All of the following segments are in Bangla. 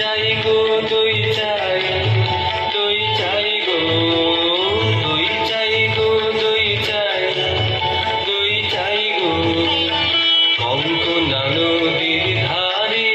চাই গো দই চাই, দই চাই গো, দই চাই গো দই চাই, দই চাই গো। কঙ্কনা নদীর ধারে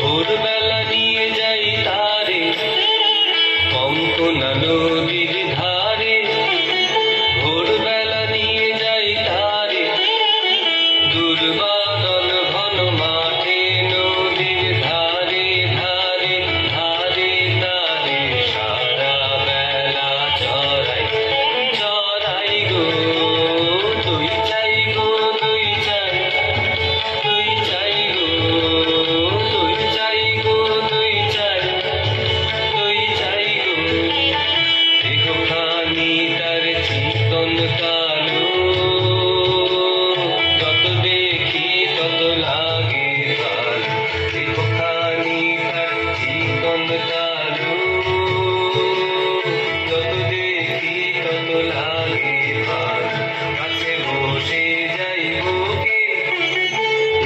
ভোরবেলা নিয়ে যাই তারে, কঙ্কনা নদীর ধারে ভোরবেলা নিয়ে যাই তারে। দুর্বাদল ঘন মাঠে নদীর ধারে ধারে ধারে তারে সারা বেলা চড়াই চড়াই গো। দই চাই গো দই চাই, দই চাই গো, দই চাই গো দই চাই, দই চাই গো। দেহখানি তার চিকন কালো, যত দেখি তত লাগে ভালো। দেহখানি তার চিকন কালো, যত দেখি তত লাগে ভালো। কাছে বসে যাই বুকে,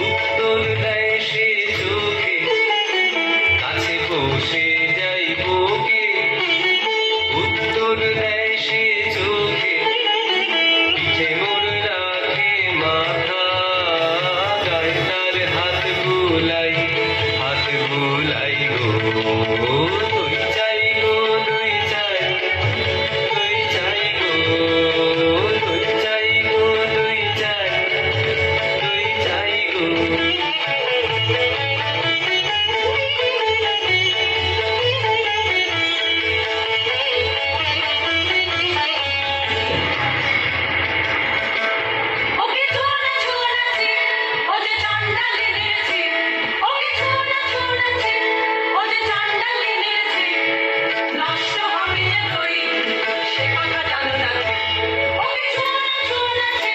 উত্তর দেয় সে চোখে। কাছে বসে যাই বুকে, উত্তর দেয় সে চোখে। পিঠে মোর রাখে মাথা, গায়ে তার হাত বুলাই, হাত বুলাই গো। দই চাই গো দই চাই, দই চাই গো, দই চাই গো দই চাই, দই চাই গো। ওকে ছোড়া ছোড়াছে, ও যে চান্ডালি নেছে। ওকে ছোড়া ছোড়াছে, ও যে চান্ডালি নেছে। নষ্ট হবে যে দই, সে কথা জানো না কি? ওকে ছোড়া ছোড়াছে,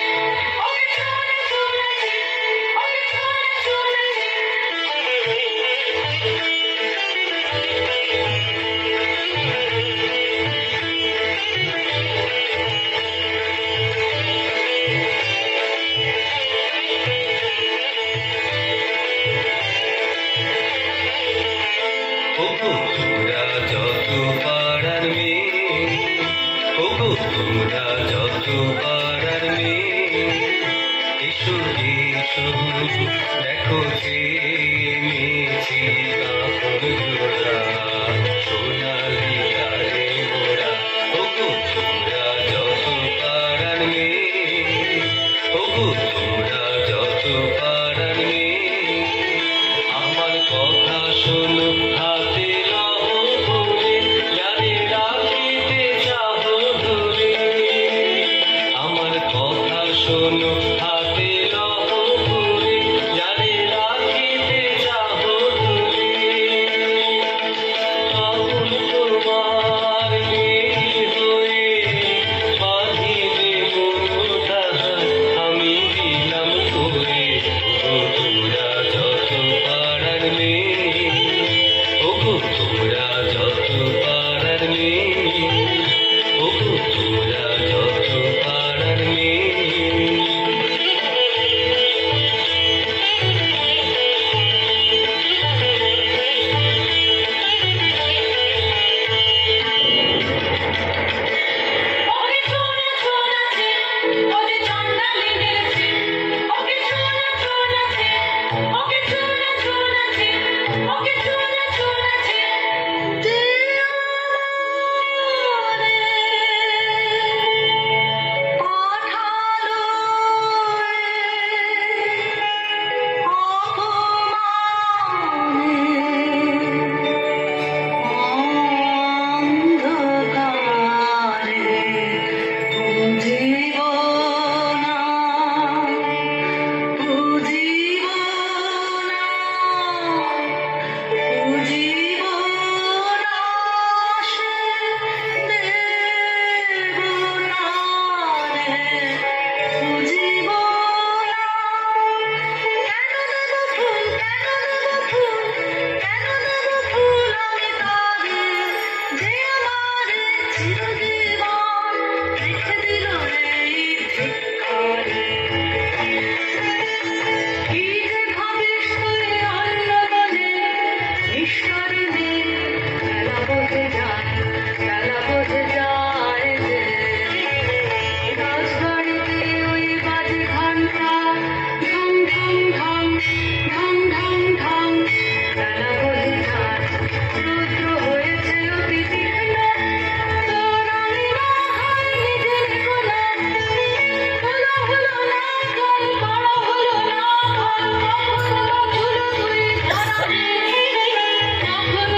ওকে ছোড়া ছোড়াছে, ওকে ছোড়া ছোড়াছে। ওগো তোমরা যত পাড়ার মেয়ে, ওগো তোমরা যত পাড়ার মেয়ে, এসো এসো দেখো চেয়েছি কাপড় জোড়া, সোনালি তারে মোড়া। ওগো তোমরা যত পাড়ার মেয়ে, ওগো তোমরা যত পাড়ার মেয়ে, আমার কথা শোনো হাতে লও ধরে, যারে রাখিতে চাহো ধরে। আমার কথা শোনো হাতে লও ধরে, যারে রাখিতে চাহো ধরে। আগুন তোমার মেয়ে হয়ে বাঁধিবে মোটা, আমি দিলাম করে। ওগো তোমরা যত পাড়ার মেয়ে, ওগো তোমরা যত পাড়ার মেয়ে, ওগো তোমরা যত পাড়ার মেয়ে। ওকে ছোড়া ছোড়াছে, ও যে চান্ডালি নেছে। ওকে ছোড়া ছোড়াছে, ওকে ছোড়া ছোড়াছে, ওকে ছোড়া ছোড়াছে। ঈশ্বর নেই বেলা বোঝে যায় যে রাজবাড়িতে ওই বাজে ঘন্টা ঢং ঢং ঢং ঢং ঢং ঢং বেলা বোঝে যায় রুদ্র হয়েছে অতি তীক্ষ্ণ তোর আমি না হয় নিজের কোলে হলো হলো না কল বড় হলো না কল কখন বা ঝুলো তুই ধরাতে কখন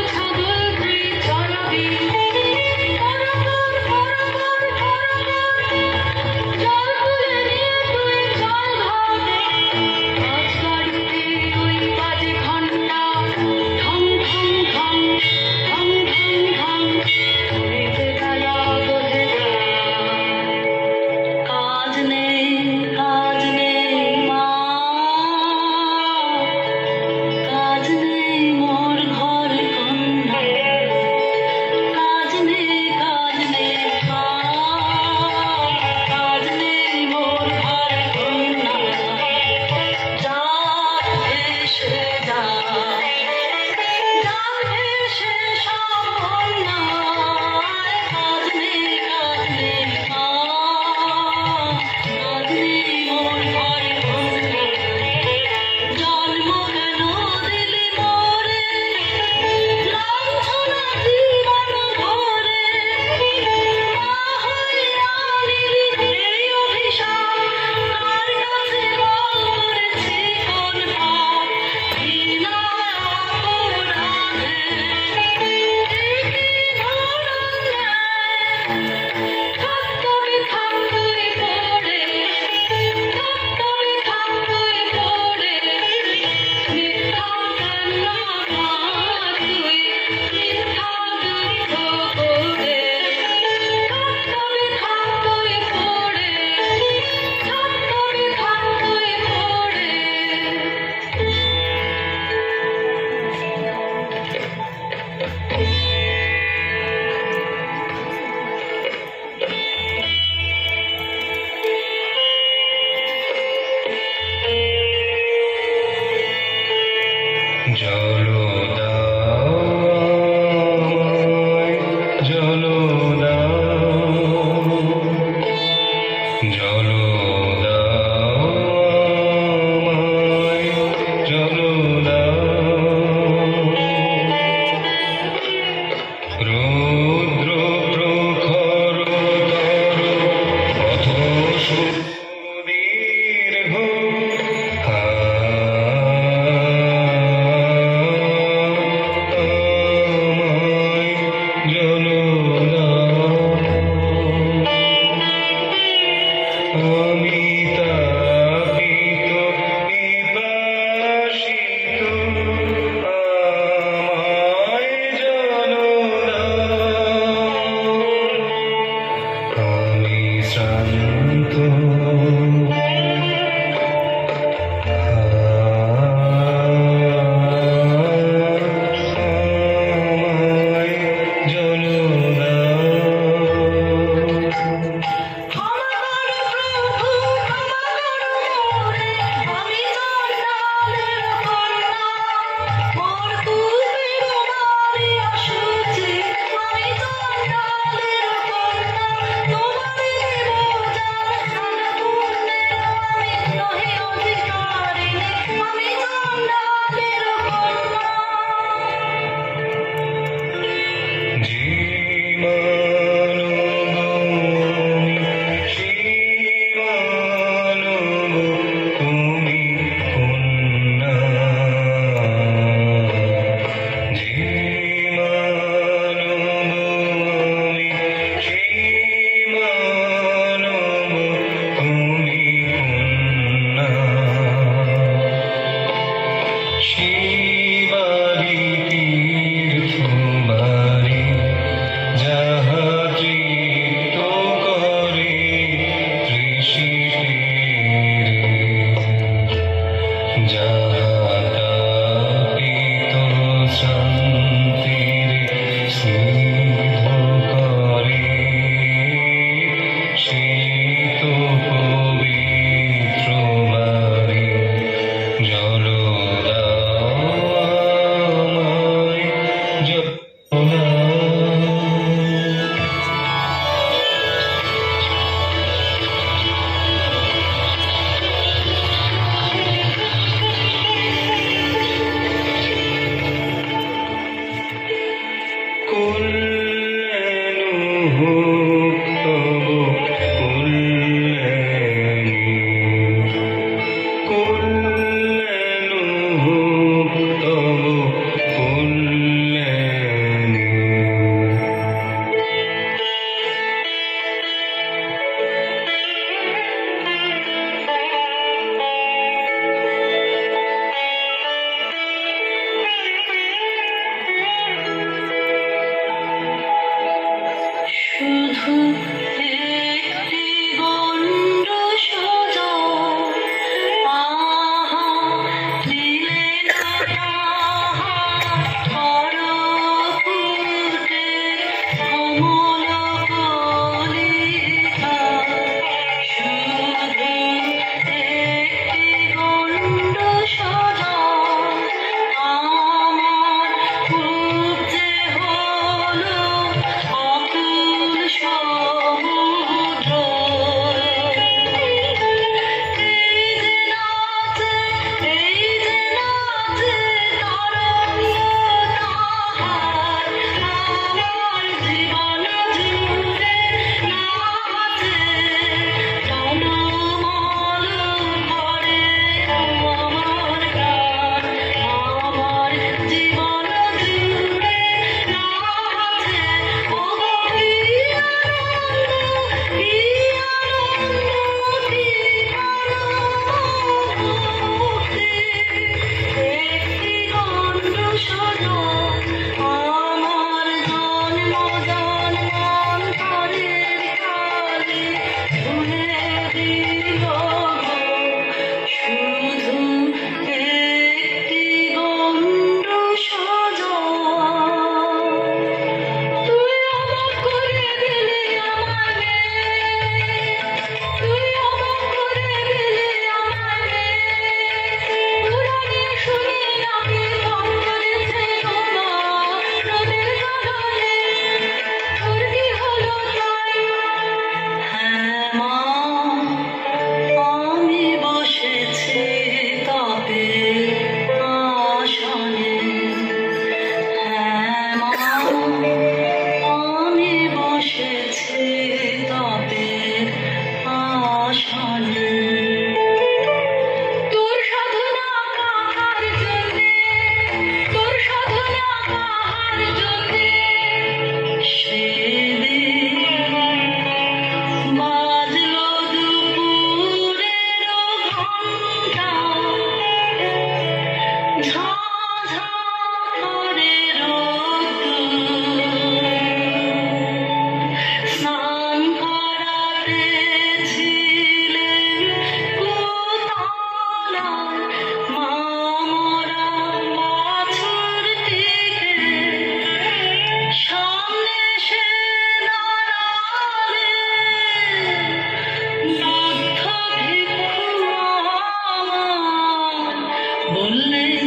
বললেন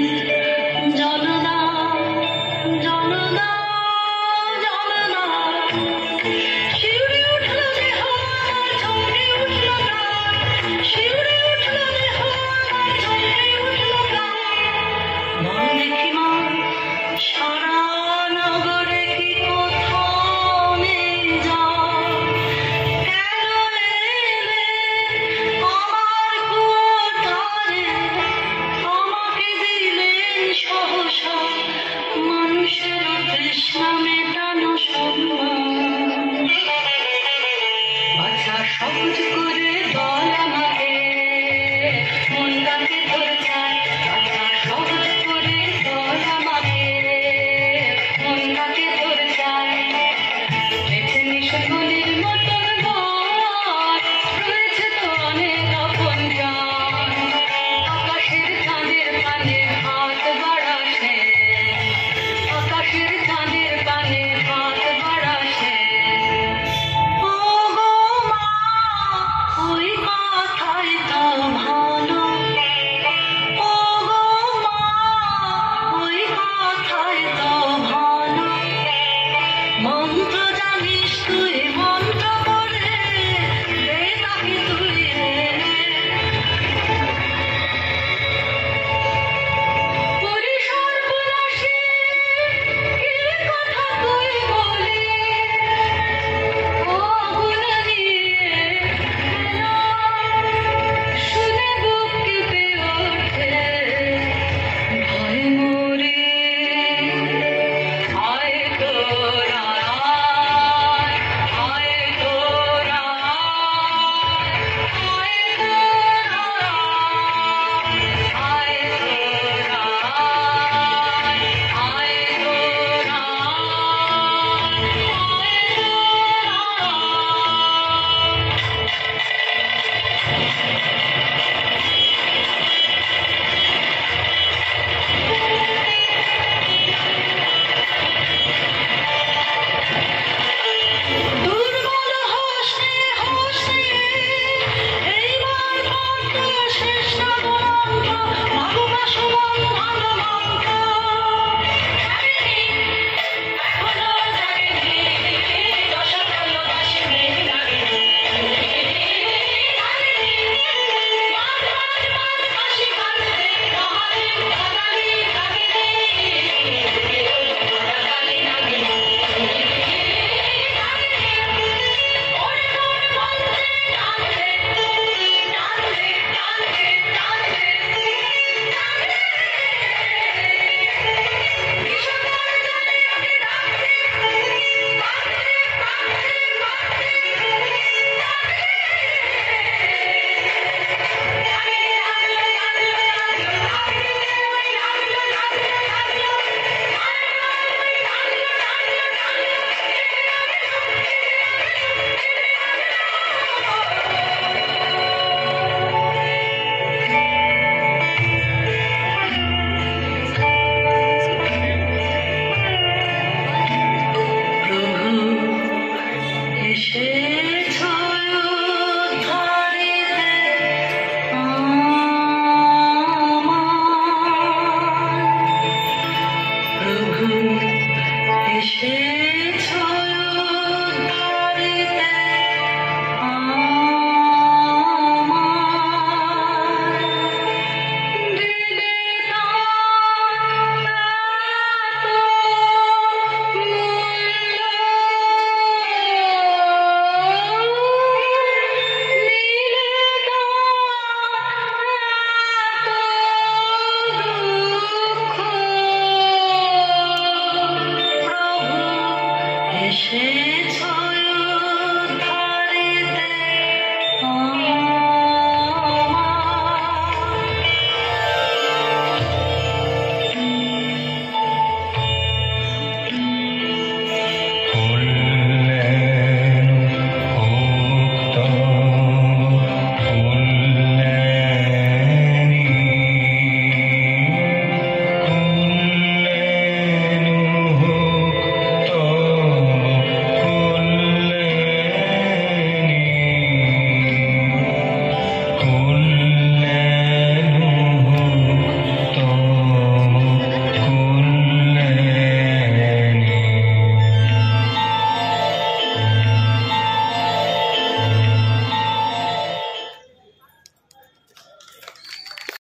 জনদা জনদা